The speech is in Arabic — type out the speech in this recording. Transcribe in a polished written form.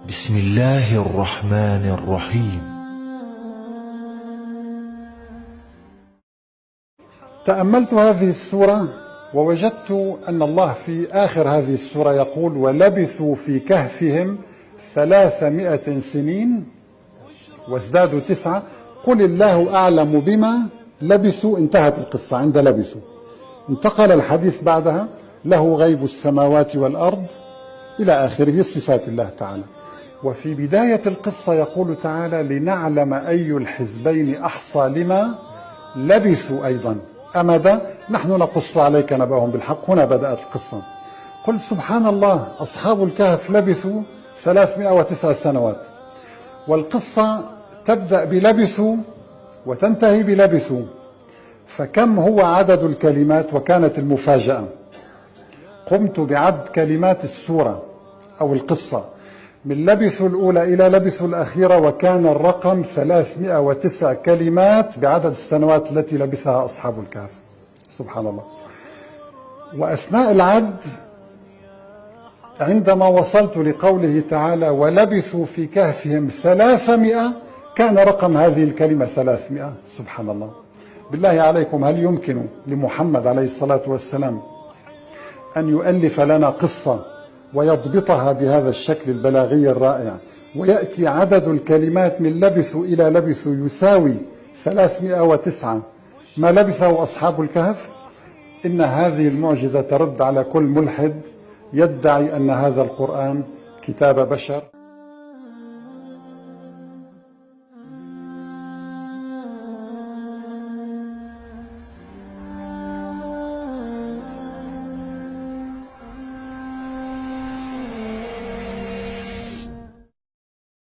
بسم الله الرحمن الرحيم. تأملت هذه السورة ووجدت أن الله في آخر هذه السورة يقول: ولبثوا في كهفهم 300 سنين وازدادوا 9، قل الله أعلم بما لبثوا. انتهت القصة عند لبثوا. انتقل الحديث بعدها: له غيب السماوات والأرض إلى آخره، صفات الله تعالى. وفي بداية القصة يقول تعالى: لنعلم أي الحزبين أحصى لما لبثوا أيضا أمدا نحن نقص عليك نبأهم بالحق. هنا بدأت القصة. قل سبحان الله، أصحاب الكهف لبثوا 309 سنوات، والقصة تبدأ بلبثوا وتنتهي بلبثوا، فكم هو عدد الكلمات؟ وكانت المفاجأة، قمت بعد كلمات السورة أو القصة من لبثوا الأولى إلى لبثوا الأخيرة، وكان الرقم 309 كلمات بعدد السنوات التي لبثها أصحاب الكهف. سبحان الله. وأثناء العد عندما وصلت لقوله تعالى: ولبثوا في كهفهم 300، كان رقم هذه الكلمة 300. سبحان الله. بالله عليكم، هل يمكن لمحمد عليه الصلاة والسلام أن يؤلف لنا قصة ويضبطها بهذا الشكل البلاغي الرائع، ويأتي عدد الكلمات من لبثوا إلى لبثوا يساوي 309 ما لبثه أصحاب الكهف؟ إن هذه المعجزة ترد على كل ملحد يدعي أن هذا القرآن كتاب بشر.